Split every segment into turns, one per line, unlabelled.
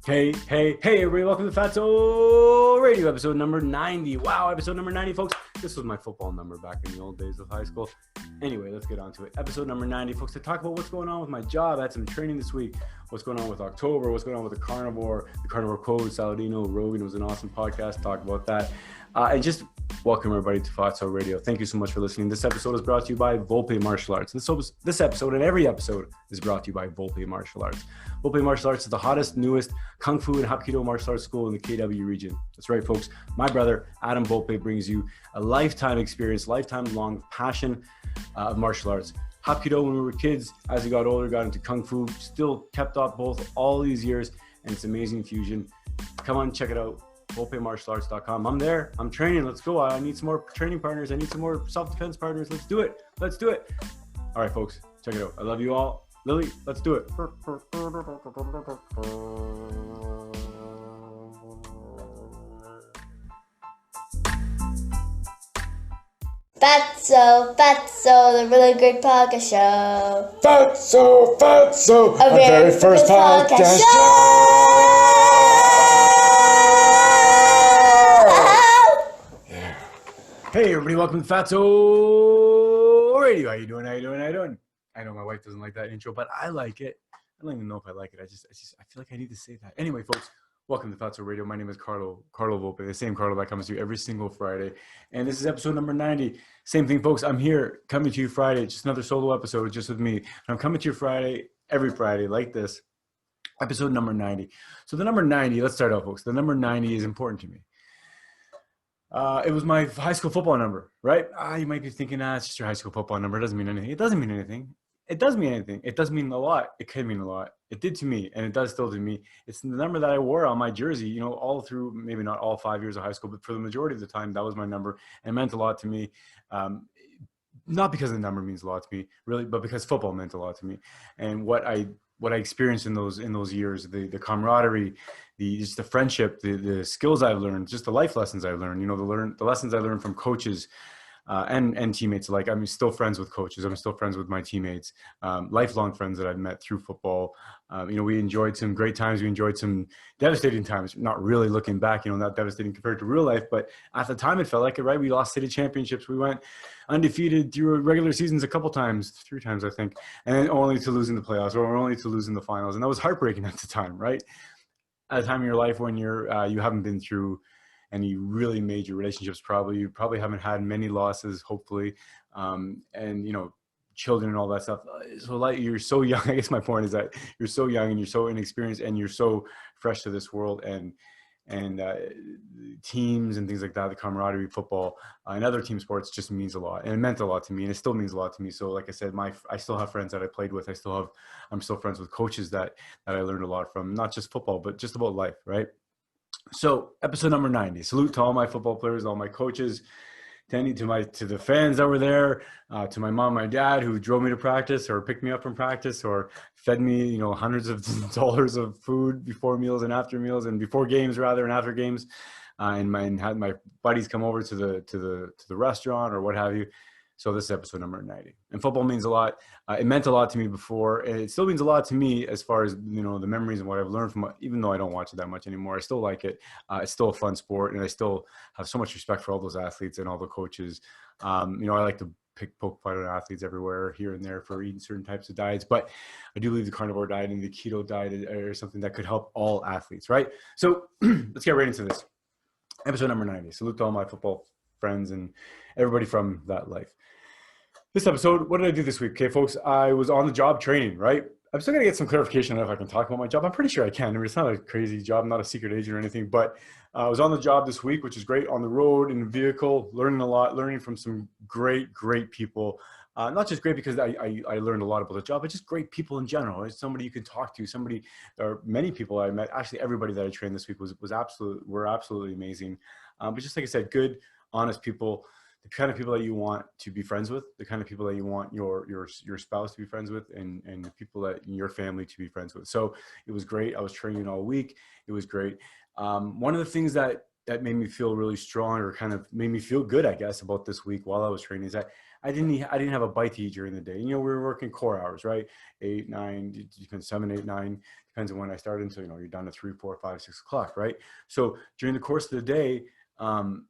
Hey, everybody, welcome to Fatso Radio, episode number 90. Wow, episode number 90, folks. This was my football number back in the old days of high school. Anyway, let's get on to it. Episode number 90, folks, to talk about what's going on with my job. I had some training this week, what's going on with October, what's going on with the carnivore code, Saladino, Rogan. It was an awesome podcast, talk about that. And just welcome everybody to Fatso Radio. Thank you so much for listening. This episode is brought to you by Volpe Martial Arts. This episode and every episode is brought to you by Volpe Martial Arts. Volpe Martial Arts is the hottest, newest Kung Fu and Hapkido martial arts school in the KW region. That's right, folks. My brother, Adam Volpe, brings you a lifetime experience, lifetime-long passion of martial arts. Hapkido, when we were kids, as we got older, got into Kung Fu, still kept up both all these years, and it's amazing fusion. Come on, check it out. VolpeMartialArts.com. I'm there. I'm training. Let's go. I need some more training partners. I need some more self-defense partners. Let's do it. Let's do it. All right, folks. Check it out. I love you all. Lily, let's do it.
Fatso, the really great podcast show.
Fatso,
a very first podcast show.
Hey, everybody, welcome to Fatso Radio. How you doing? I know my wife doesn't like that intro, but I like it. I don't even know if I like it. I feel like I need to say that. Anyway, folks, welcome to Fatso Radio. My name is Carlo Volpe, the same Carlo that comes to you every single Friday. And this is episode number 90. Same thing, folks. I'm here coming to you Friday. Just another solo episode just with me. And I'm coming to you Friday, every Friday like this. Episode number 90. So the number 90, let's start out, folks. The number 90 is important to me. It was my high school football number, right? You might be thinking, it's just your high school football number. It doesn't mean anything. It doesn't mean anything. It does mean anything. It does mean a lot. It could mean a lot. It did to me, and it does still to me. It's the number that I wore on my jersey, all through, maybe not all 5 years of high school, but for the majority of the time, that was my number. And it meant a lot to me. Not because the number means a lot to me, really, but because football meant a lot to me. And what I experienced in those years, the camaraderie, just the friendship, the skills I've learned, just the life lessons I've learned, the lessons I learned from coaches and teammates alike. I'm still friends with coaches. I'm still friends with my teammates, lifelong friends that I've met through football. We enjoyed some great times. We enjoyed some devastating times, not really looking back, not devastating compared to real life, but at the time it felt like it, right? We lost city championships. We went undefeated through regular seasons a couple times, 3 times, I think, and only to lose in the playoffs or only to lose in the finals. And that was heartbreaking at the time, right? At a time in your life when you haven't been through any really major relationships, you probably haven't had many losses, hopefully, and children and all that stuff. So like, you're so young. I guess my point is that you're so young and you're so inexperienced and you're so fresh to this world, and teams and things like that, the camaraderie, football, and other team sports just means a lot, and it meant a lot to me, and it still means a lot to me. So like I said, I still have friends that I played with. I'm still friends with coaches that I learned a lot from, not just football, but just about life, right? So episode number 90, salute to all my football players, all my coaches, to the fans that were there, to my mom, my dad, who drove me to practice or picked me up from practice or fed me, hundreds of dollars of food before meals and after meals, and before games rather, and after games, and had my buddies come over to the restaurant or what have you. So this is episode number 90, and football means a lot. It meant a lot to me before, and it still means a lot to me as far as, the memories and what I've learned from it. Even though I don't watch it that much anymore, I still like it. It's still a fun sport, and I still have so much respect for all those athletes and all the coaches. I like to poke fun at athletes everywhere, here and there, for eating certain types of diets. But I do believe the carnivore diet and the keto diet are something that could help all athletes, right? So let's get right into this. Episode number 90. Salute to all my football friends and everybody from that life. This episode, what did I do this week? Okay, folks, I was on the job training, right? I'm still going to get some clarification on if I can talk about my job. I'm pretty sure I can. I mean, it's not a crazy job. I'm not a secret agent or anything, but I was on the job this week, which is great, on the road, in a vehicle, learning a lot, learning from some great people. Not just great because I learned a lot about the job, but just great people in general. It's somebody you can talk to, or many people I met. Actually, everybody that I trained this week were absolutely amazing. But just like I said, good, honest people, the kind of people that you want to be friends with, the kind of people that you want your spouse to be friends with, and the people that in your family to be friends with. So it was great. I was training all week. It was great. One of the things that made me feel really strong, or kind of made me feel good, I guess, about this week while I was training, is that I didn't have a bite to eat during the day. You know, we were working core hours, right? 8, 9, it depends, 7, 8, 9, depends on when I started. So, you know, you're done at 3, 4, 5, 6 o'clock, right? So during the course of the day,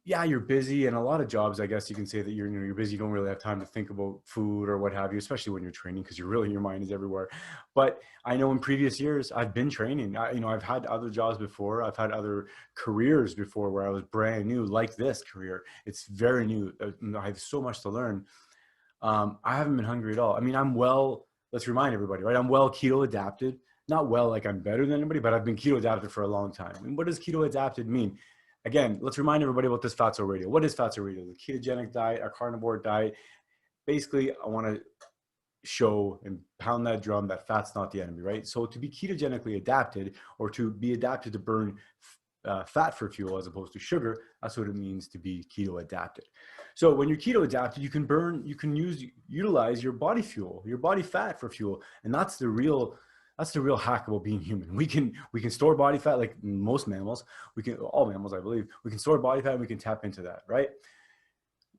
yeah, you're busy, and a lot of jobs, I guess you can say that you're busy. You don't really have time to think about food or what have you, especially when you're training, because your mind is everywhere. But I know in previous years I've been training. You know, I've had other jobs before. I've had other careers before where I was brand new, like this career. It's very new. I have so much to learn. I haven't been hungry at all. I mean, I'm well. Let's remind everybody, right? I'm well keto adapted. Not well like I'm better than anybody, but I've been keto adapted for a long time. And what does keto adapted mean? Again, let's remind everybody about this Fatso radio. What is Fatso radio? The ketogenic diet, a carnivore diet. Basically, I want to show and pound that drum that fat's not the enemy, right? So to be ketogenically adapted, or to be adapted to burn fat for fuel as opposed to sugar, that's what it means to be keto adapted. So when you're keto adapted, you can utilize your body fuel, your body fat for fuel, and that's the real hack about being human. We can store body fat, like most mammals. All mammals, I believe, we can store body fat, and we can tap into that, right?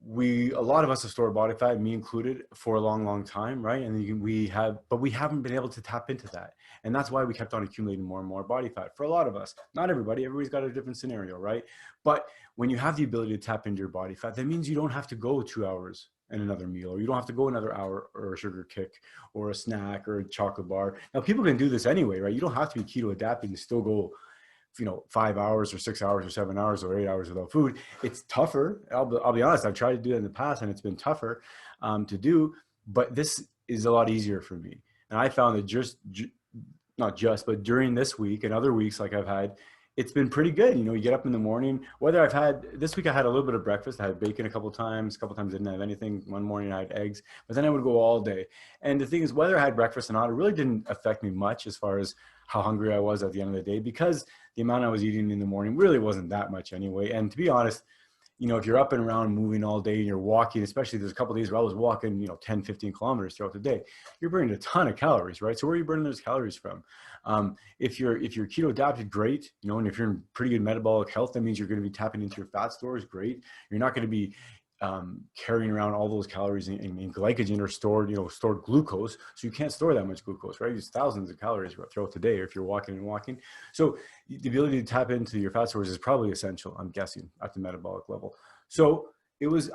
A lot of us have stored body fat, me included, for a long time, right? And we haven't been able to tap into that, and that's why we kept on accumulating more and more body fat. For a lot of us, not everybody's got a different scenario, right? But when you have the ability to tap into your body fat, that means you don't have to go 2 hours and another meal, or you don't have to go another hour or a sugar kick or a snack or a chocolate bar. Now, people can do this anyway, right? You don't have to be keto adapting to still go, you know, 5 hours or 6 hours or 7 hours or 8 hours without food. It's tougher. I'll be honest. I've tried to do it in the past, and it's been tougher to do, but this is a lot easier for me. And I found that but during this week and other weeks like I've had, it's been pretty good. You know, you get up in the morning, this week I had a little bit of breakfast. I had bacon a couple times I didn't have anything. One morning I had eggs, but then I would go all day. And the thing is, whether I had breakfast or not, it really didn't affect me much as far as how hungry I was at the end of the day, because the amount I was eating in the morning really wasn't that much anyway. And to be honest, you know, if you're up and around moving all day and you're walking, especially there's a couple of days where I was walking, you know, 10, 15 kilometers throughout the day, you're burning a ton of calories, right? So where are you burning those calories from? If you're keto adapted, great, you know, and if you're in pretty good metabolic health, that means you're going to be tapping into your fat stores, great. You're not going to be carrying around all those calories in glycogen or stored glucose. So you can't store that much glucose, right? It's thousands of calories throughout the day if you're walking. So the ability to tap into your fat stores is probably essential, I'm guessing, at the metabolic level. So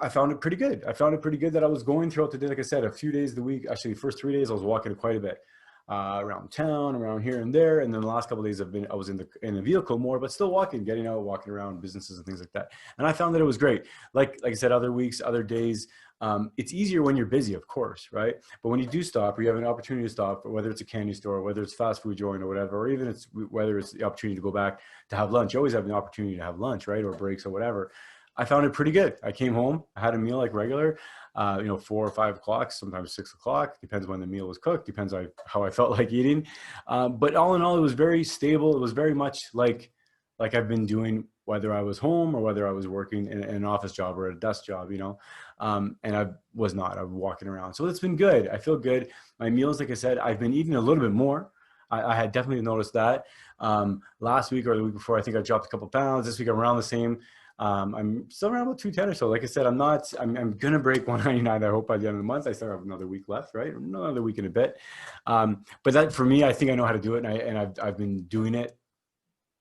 I found it pretty good. I found it pretty good that I was going throughout the day. Like I said, a few days of the week, actually the first 3 days I was walking quite a bit. Around town, around here and there, and then the last couple of days I was in the vehicle more, but still getting out, walking around businesses and things like that. And I found that it was great. Like I said, other weeks, other days, it's easier when you're busy, of course, right? But when you do stop, or you have an opportunity to stop, whether it's a candy store, whether it's fast food joint or whatever, or even whether it's the opportunity to go back to have lunch, you always have an opportunity to have lunch, right? Or breaks or whatever. I found it pretty good. I came home, I had a meal like regular, 4 or 5 o'clock, sometimes 6 o'clock, depends when the meal was cooked, depends on how I felt like eating. But all in all, it was very stable. It was very much like I've been doing, whether I was home or whether I was working in an office job or a desk job, you know, and I was walking around. So it's been good. I feel good. My meals, like I said, I've been eating a little bit more. I had definitely noticed that. Last week or the week before, I think I dropped a couple pounds. This week I'm around the same. I'm still around about 210 or so. Like I said, I'm going to break 199. I hope by the end of the month. I still have another week left, right? Another week and a bit. But that, for me, I think I know how to do it. And I've been doing it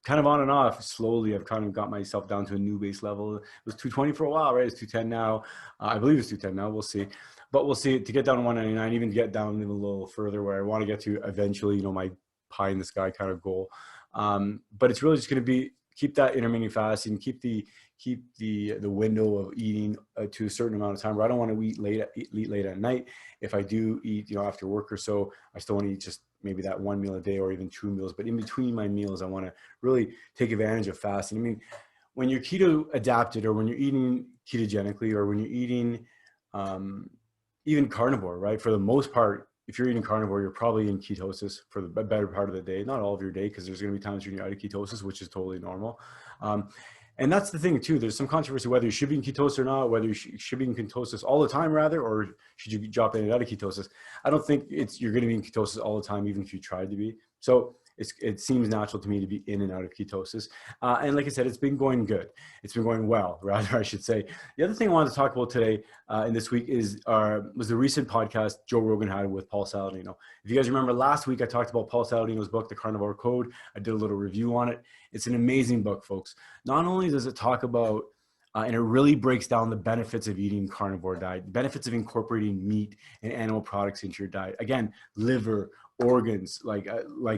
kind of on and off slowly. I've kind of got myself down to a new base level. It was 220 for a while, right? It's 210 now. I believe it's 210 now. We'll see. But we'll see. To get down to 199, even to get down even a little further where I want to get to eventually, you know, my pie in the sky kind of goal. But it's really just going to be keep that intermittent fasting, keep the window of eating to a certain amount of time where I don't want to eat late at night. If I do eat, you know, after work or so, I still want to eat just maybe that 1 meal a day or even 2 meals. But in between my meals, I want to really take advantage of fasting. I mean, when you're keto adapted, or when you're eating ketogenically, or when you're eating even carnivore, right? For the most part, if you're eating carnivore, you're probably in ketosis for the better part of the day, not all of your day, because there's going to be times when you're out of ketosis, which is totally normal. And that's the thing too. There's some controversy whether you should be in ketosis or not, whether you should be in ketosis all the time rather, or should you drop in and out of ketosis. I don't think you're going to be in ketosis all the time, even if you tried to be. So it seems natural to me to be in and out of ketosis. And like I said, it's been going good. It's been going well, rather, I should say. The other thing I wanted to talk about today in this week was the recent podcast Joe Rogan had with Paul Saladino. If you guys remember last week, I talked about Paul Saladino's book, The Carnivore Code. I did a little review on it. It's an amazing book, folks. Not only does it talk about and it really breaks down the benefits of eating carnivore diet, benefits of incorporating meat and animal products into your diet. Again, liver, organs like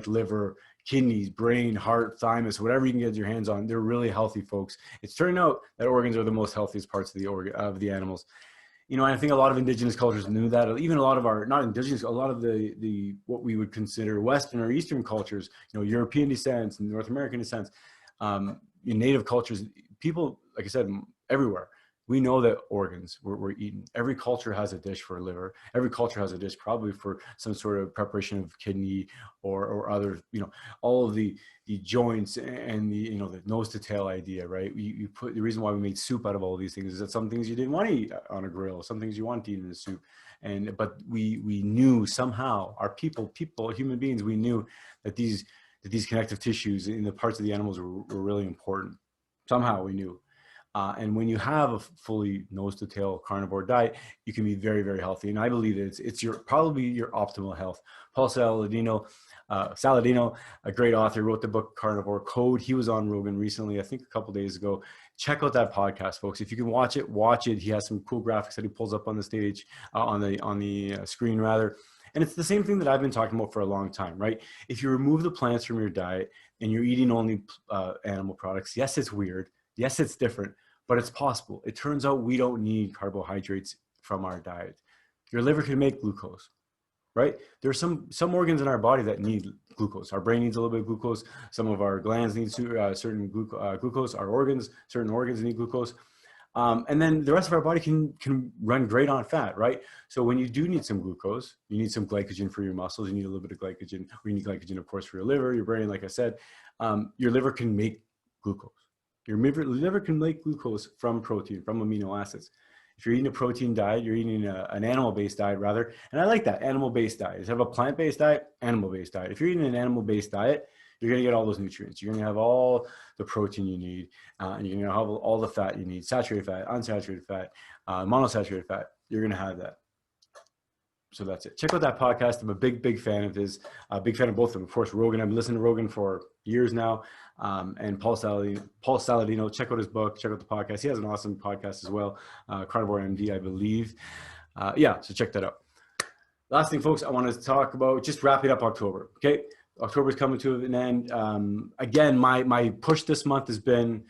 liver, kidneys, brain, heart, thymus, whatever you can get your hands on. They're really healthy, folks. It's turning out that organs are the most healthiest parts of the animals. You know, I think a lot of indigenous cultures knew that. Even a lot of our, not indigenous, a lot of the what we would consider Western or Eastern cultures, you know, European descent, North American descent, in native cultures, people, like I said, everywhere, we know that organs were eaten. Every culture has a dish for a liver. Every culture has a dish probably for some sort of preparation of kidney or other, you know, all of the joints and the, you know, the nose to tail idea, right? You put the reason why we made soup out of all these things is that some things you didn't want to eat on a grill, some things you want to eat in a soup. But we knew somehow, our people, human beings, we knew that these connective tissues in the parts of the animals were really important. Somehow we knew. And when you have a fully nose to tail carnivore diet, you can be very, very healthy. And I believe that it's probably your optimal health. Paul Saladino, a great author, wrote the book Carnivore Code. He was on Rogan recently, I think a couple of days ago. Check out that podcast, folks. If you can watch it. He has some cool graphics that he pulls up on the stage, on the screen rather. And it's the same thing that I've been talking about for a long time, right? If you remove the plants from your diet and you're eating only animal products, yes, it's weird. Yes, it's different, but it's possible. It turns out we don't need carbohydrates from our diet. Your liver can make glucose, right? There's some organs in our body that need glucose. Our brain needs a little bit of glucose. Some of our glands need certain glucose. Certain organs need glucose. And then the rest of our body can run great on fat, right? So when you do need some glucose, you need some glycogen for your muscles, you need a little bit of glycogen, or you need glycogen, of course, for your liver, your brain, like I said. Your liver can make glucose. Your liver can make glucose from protein, from amino acids. If you're eating a protein diet, you're eating an animal-based diet rather. And I like that, animal-based diet. Instead of a plant-based diet, animal-based diet. If you're eating an animal-based diet, you're going to get all those nutrients. You're going to have all the protein you need, and you're going to have all the fat you need, saturated fat, unsaturated fat, monosaturated fat. You're going to have that. So that's it. Check out that podcast. I'm a big fan of his, big fan of both of them. Of course, Rogan. I've been listening to Rogan for years now. And Paul Saladino, check out his book, check out the podcast. He has an awesome podcast as well, Carnivore MD, I believe. So check that out. Last thing, folks, I want to talk about, just wrapping up October, okay? October's coming to an end. Again, my push this month it's been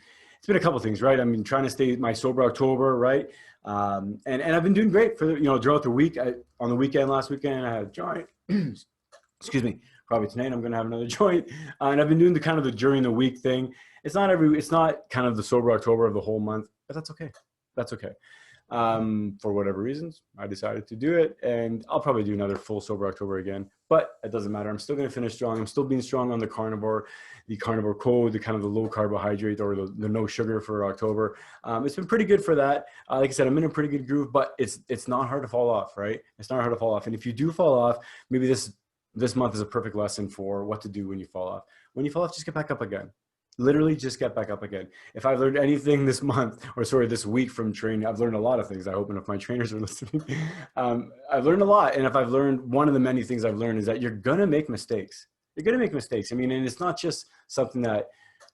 a couple of things, right? I mean, trying to stay my sober October, right? And I've been doing great for throughout the week. On the weekend, last weekend, I had a joint. Excuse me. Probably tonight I'm going to have another joint. And I've been doing the during the week thing. It's not kind of the sober October of the whole month, but that's okay. That's okay. For whatever reasons, I decided to do it, and I'll probably do another full sober October again, but it doesn't matter. I'm still going to finish strong. I'm still being strong on the carnivore code, the kind of the low carbohydrate or the no sugar for October. It's been pretty good for that. Like I said, I'm in a pretty good groove, but it's not hard to fall off, right? It's not hard to fall off. And if you do fall off, maybe this month is a perfect lesson for what to do when you fall off. When you fall off, just get back up again. Literally just get back up again. If I've learned anything this month, this week from training, I've learned a lot of things. I hope enough of my trainers are listening. I've learned a lot. And if I've learned, one of the many things I've learned is that you're going to make mistakes. You're going to make mistakes. I mean, and it's not just something that,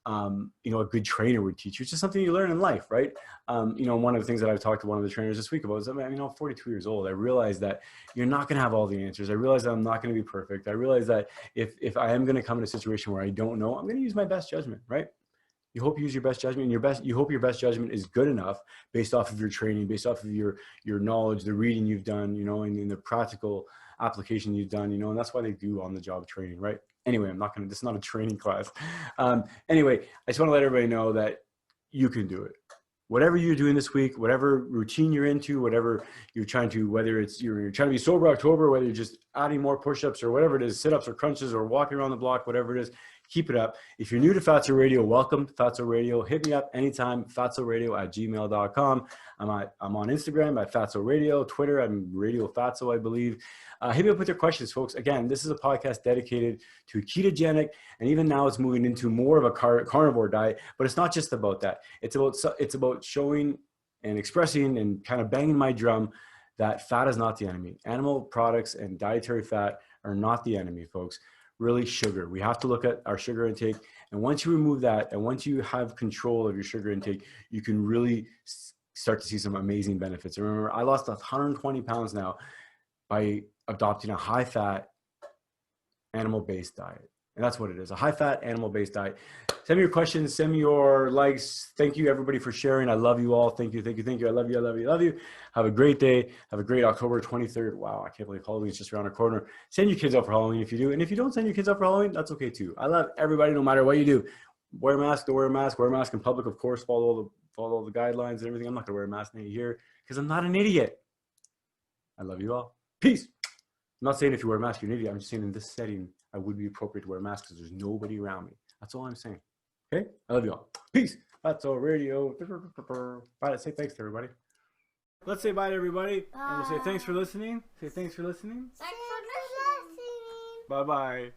a good trainer would teach you. It's just something you learn in life, right? One of the things that I've talked to one of the trainers this week about is, I'm 42 years old. I realize that you're not going to have all the answers. I realize that I'm not going to be perfect. I realize that if I am going to come in a situation where I don't know, I'm going to use my best judgment, right? You hope you use your best judgment, and you hope your best judgment is good enough based off of your training, based off of your knowledge, the reading you've done, and the practical application you've done, and that's why they do on-the-job training, right? Anyway, this is not a training class. Anyway, I just want to let everybody know that you can do it. Whatever you're doing this week, whatever routine you're into, whatever you're trying to, whether it's you're trying to be sober October, whether you're just adding more push-ups or whatever it is, sit-ups or crunches or walking around the block, whatever it is, Keep it up. If you're new to Fatso Radio, welcome to Fatso Radio. Hit me up anytime, fatsoradio@gmail.com. I'm on Instagram at Fatso Radio, Twitter, I'm Radio Fatso, I believe. Hit me up with your questions, folks. Again, this is a podcast dedicated to ketogenic, and even now it's moving into more of a carnivore diet, but it's not just about that. It's about showing and expressing and kind of banging my drum that fat is not the enemy. Animal products and dietary fat are not the enemy, folks. Really, sugar. We have to look at our sugar intake. And once you remove that, and once you have control of your sugar intake, you can really start to see some amazing benefits. Remember, I lost 120 pounds now by adopting a high-fat, animal-based diet. And that's what it is, a high-fat, animal-based diet. Send me your questions. Send me your likes. Thank you, everybody, for sharing. I love you all. Thank you, thank you, thank you. I love you, I love you, I love you. Have a great day. Have a great October 23rd. Wow, I can't believe Halloween is just around the corner. Send your kids out for Halloween if you do. And if you don't send your kids out for Halloween, that's okay, too. I love everybody no matter what you do. Wear a mask, don't wear a mask. Wear a mask in public, of course. Follow all the guidelines and everything. I'm not going to wear a mask here because I'm not an idiot. I love you all. Peace. I'm not saying if you wear a mask, you're an idiot. I'm just saying in this setting, I would be appropriate to wear a mask because there's nobody around me. That's all I'm saying. Okay? I love you all. Peace. Fatso Radio. Bye. Say thanks to everybody. Let's say bye to everybody. Bye. And we'll say thanks for listening. Say thanks for listening.
Thanks for listening.
Bye-bye.